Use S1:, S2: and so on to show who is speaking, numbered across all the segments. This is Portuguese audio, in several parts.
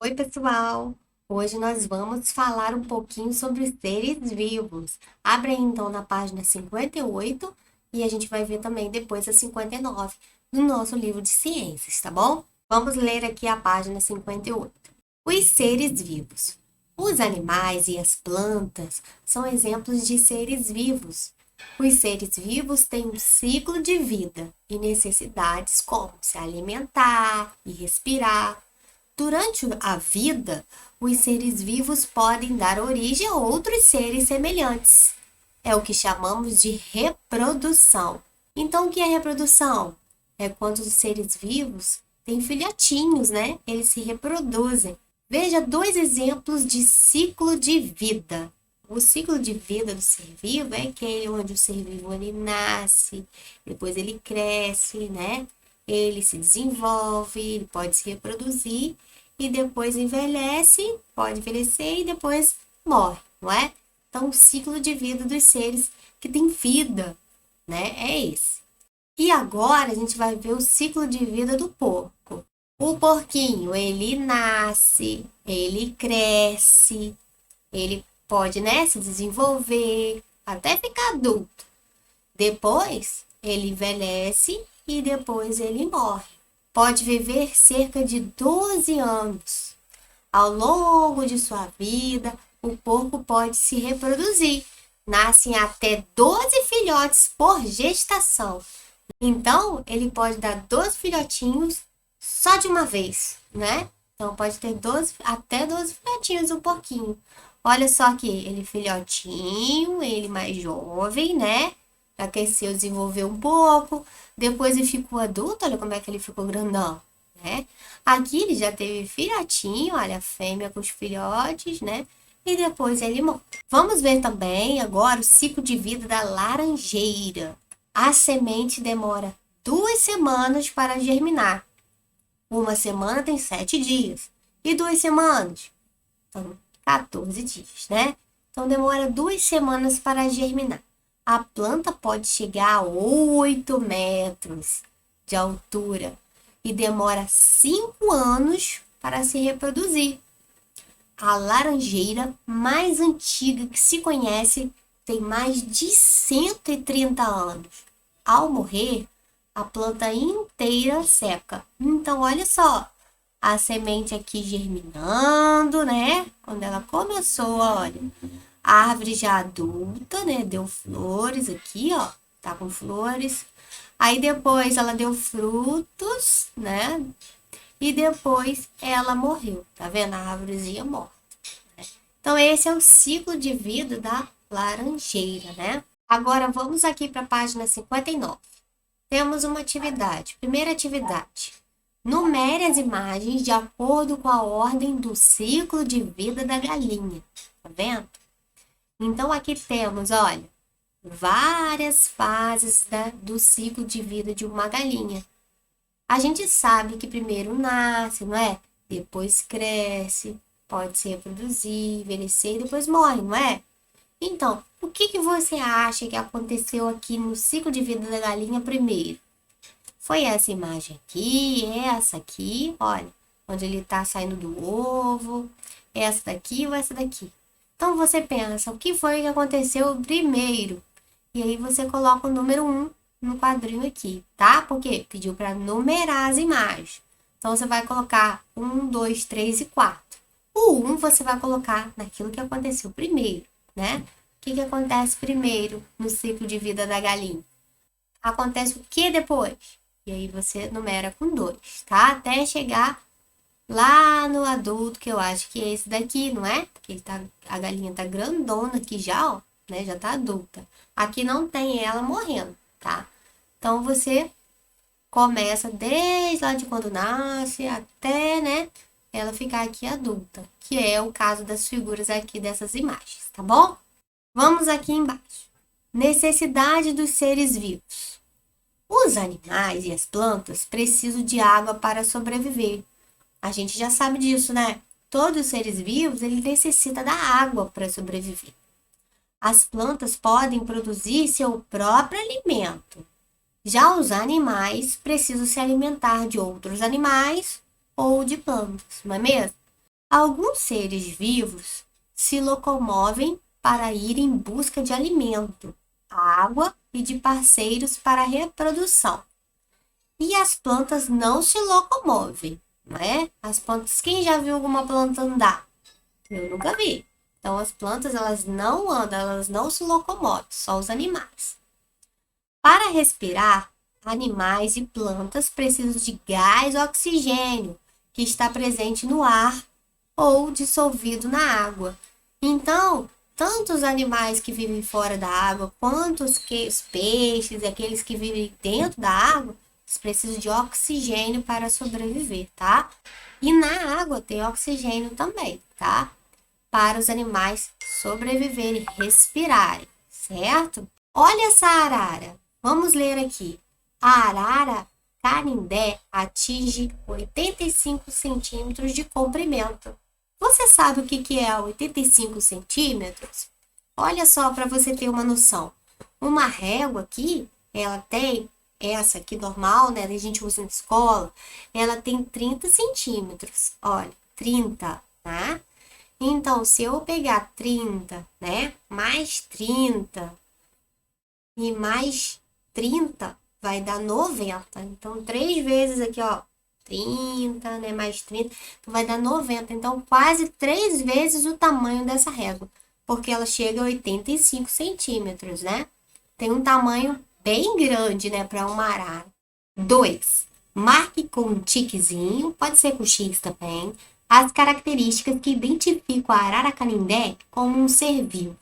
S1: Oi, pessoal! Hoje nós vamos falar um pouquinho sobre os seres vivos. Abre aí então na página 58 e a gente vai ver também depois a 59 do nosso livro de ciências, tá bom? Vamos ler aqui a página 58. Os seres vivos. Os animais e as plantas são exemplos de seres vivos. Os seres vivos têm um ciclo de vida e necessidades como se alimentar e respirar. Durante a vida, os seres vivos podem dar origem a outros seres semelhantes. É o que chamamos de reprodução. Então, o que é reprodução? É quando os seres vivos têm filhotinhos, né? Eles se reproduzem. Veja dois exemplos de ciclo de vida. O ciclo de vida do ser vivo é aquele onde o ser vivo ele nasce, depois ele cresce, né? Ele se desenvolve, ele pode se reproduzir e depois envelhece, pode envelhecer e depois morre, não é? Então, o ciclo de vida dos seres que têm vida, né? É esse. E agora a gente vai ver o ciclo de vida do porco. O porquinho, ele nasce, ele cresce, ele pode, né, se desenvolver até ficar adulto. Depois, ele envelhece e depois ele morre. Pode viver cerca de 12 anos. Ao longo de sua vida, o porco pode se reproduzir. Nascem até 12 filhotes por gestação. Então, ele pode dar 12 filhotinhos só de uma vez, né? Então, pode ter 12, até 12 filhotinhos o porquinho. Olha só aqui, ele filhotinho, ele mais jovem, né? Já cresceu, desenvolveu um pouco. Depois ele ficou adulto, olha como é que ele ficou grandão, né? Aqui ele já teve filhotinho, olha a fêmea com os filhotes, né? E depois ele morre. Vamos ver também agora o ciclo de vida da laranjeira. A semente demora 2 semanas para germinar. Uma semana tem 7 dias. E 2 semanas? Então, 14 dias, né? Então, demora 2 semanas para germinar. A planta pode chegar a 8 metros de altura e demora 5 anos para se reproduzir. A laranjeira mais antiga que se conhece tem mais de 130 anos. Ao morrer, a planta inteira seca. Então, olha só, a semente aqui germinando, né? Quando ela começou, olha, a árvore já adulta, né? Deu flores aqui, ó, tá com flores. Aí depois ela deu frutos, né? E depois ela morreu, tá vendo? A árvorezinha morta. Então, esse é o ciclo de vida da laranjeira, né? Agora, vamos aqui para a página 59. Temos uma atividade. Primeira atividade. Numere as imagens de acordo com a ordem do ciclo de vida da galinha. Tá vendo? Então, aqui temos, olha, várias fases do ciclo de vida de uma galinha. A gente sabe que primeiro nasce, não é? Depois cresce, pode se reproduzir, envelhecer e depois morre, não é? Então, o que você acha que aconteceu aqui no ciclo de vida da galinha primeiro? Foi essa imagem aqui, essa aqui, olha, onde ele está saindo do ovo, essa daqui ou essa daqui. Então, você pensa, o que foi que aconteceu primeiro? E aí você coloca o número 1 no quadrinho aqui, tá? Porque pediu para numerar as imagens. Então, você vai colocar 1, 2, 3 e 4. O 1 você vai colocar naquilo que aconteceu primeiro, né? O que acontece primeiro no ciclo de vida da galinha? Acontece o que depois? E aí você numera com 2, tá? Até chegar lá no adulto, que eu acho que é esse daqui, não é? Porque a galinha tá grandona aqui já, ó, né? Já tá adulta. Aqui não tem ela morrendo, tá? Então você começa desde lá de quando nasce até, né, ela ficar aqui adulta, que é o caso das figuras aqui dessas imagens, tá bom? Vamos aqui embaixo. Necessidade dos seres vivos. Os animais e as plantas precisam de água para sobreviver. A gente já sabe disso, né? Todos os seres vivos, ele necessita da água para sobreviver. As plantas podem produzir seu próprio alimento. Já os animais precisam se alimentar de outros animais ou de plantas, não é mesmo? Alguns seres vivos se locomovem para ir em busca de alimento, água e de parceiros para a reprodução. E as plantas não se locomovem, não é? As plantas, quem já viu alguma planta andar? Eu nunca vi. Então, as plantas, elas não andam, elas não se locomovem, só os animais. Para respirar, animais e plantas precisam de gás oxigênio, que está presente no ar ou dissolvido na água. Então, tanto os animais que vivem fora da água, quanto os peixes e aqueles que vivem dentro da água, eles precisam de oxigênio para sobreviver, tá? E na água tem oxigênio também, tá? Para os animais sobreviverem e respirarem, certo? Olha essa arara. Vamos ler aqui. A arara canindé atinge 85 centímetros de comprimento. Você sabe o que é 85 centímetros? Olha só para você ter uma noção. Uma régua aqui, ela tem, essa aqui normal, né? A gente usa na escola, ela tem 30 centímetros. Olha, 30, tá? Então, se eu pegar 30, né? Mais 30 e mais 30, vai dar 90. Então, 3 vezes aqui, ó. 30, né? Mais 30, então vai dar 90. Então, quase 3 vezes o tamanho dessa régua, porque ela chega a 85 centímetros, né? Tem um tamanho bem grande, né, para uma arara. 2. Marque com um tiquezinho, pode ser com X também, as características que identificam a arara canindé como um ser vivo.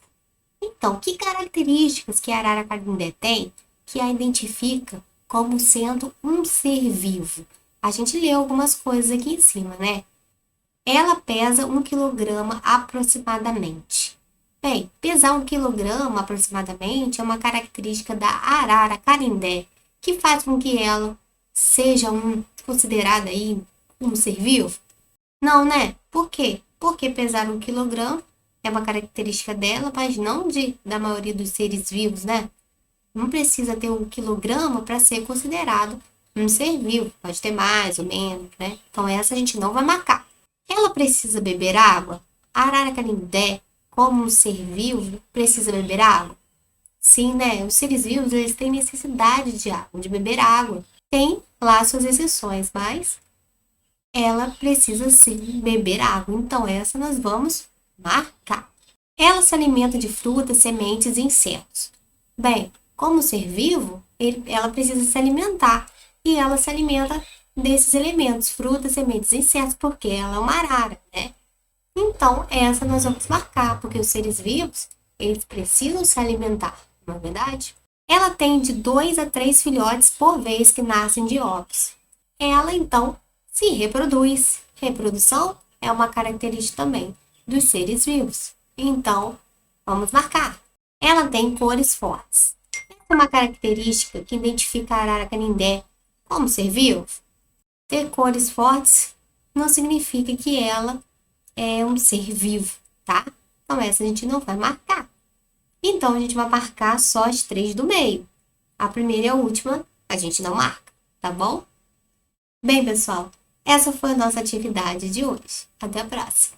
S1: Então, que características que a arara canindé tem que a identifica como sendo um ser vivo? A gente leu algumas coisas aqui em cima, né? Ela pesa 1 quilograma aproximadamente. Bem, pesar 1 quilograma aproximadamente é uma característica da arara canindé, que faz com que ela seja considerada aí um ser vivo? Não, né? Por quê? Porque pesar 1 quilograma é uma característica dela, mas não da maioria dos seres vivos, né? Não precisa ter 1 quilograma para ser considerado um ser vivo. Pode ter mais ou menos, né? Então, essa a gente não vai marcar. Ela precisa beber água? A arara canindé, como um ser vivo, precisa beber água? Sim, né? Os seres vivos, eles têm necessidade de água, de beber água. Tem lá suas exceções, mas ela precisa sim beber água. Então, essa nós vamos marcar. Ela se alimenta de frutas, sementes e insetos. Bem, como ser vivo, ela precisa se alimentar. E ela se alimenta desses elementos, frutas, sementes e insetos, porque ela é uma arara, né? Então, essa nós vamos marcar, porque os seres vivos, eles precisam se alimentar, não é verdade? Ela tem de 2 a 3 filhotes por vez que nascem de ovos. Ela, então, se reproduz. Reprodução é uma característica também dos seres vivos. Então, vamos marcar. Ela tem cores fortes. Essa é uma característica que identifica a arara canindé como ser vivo. Ter cores fortes não significa que ela é um ser vivo, tá? Então, essa a gente não vai marcar. Então, a gente vai marcar só as 3 do meio. A primeira e a última a gente não marca, tá bom? Bem, pessoal, essa foi a nossa atividade de hoje. Até a próxima!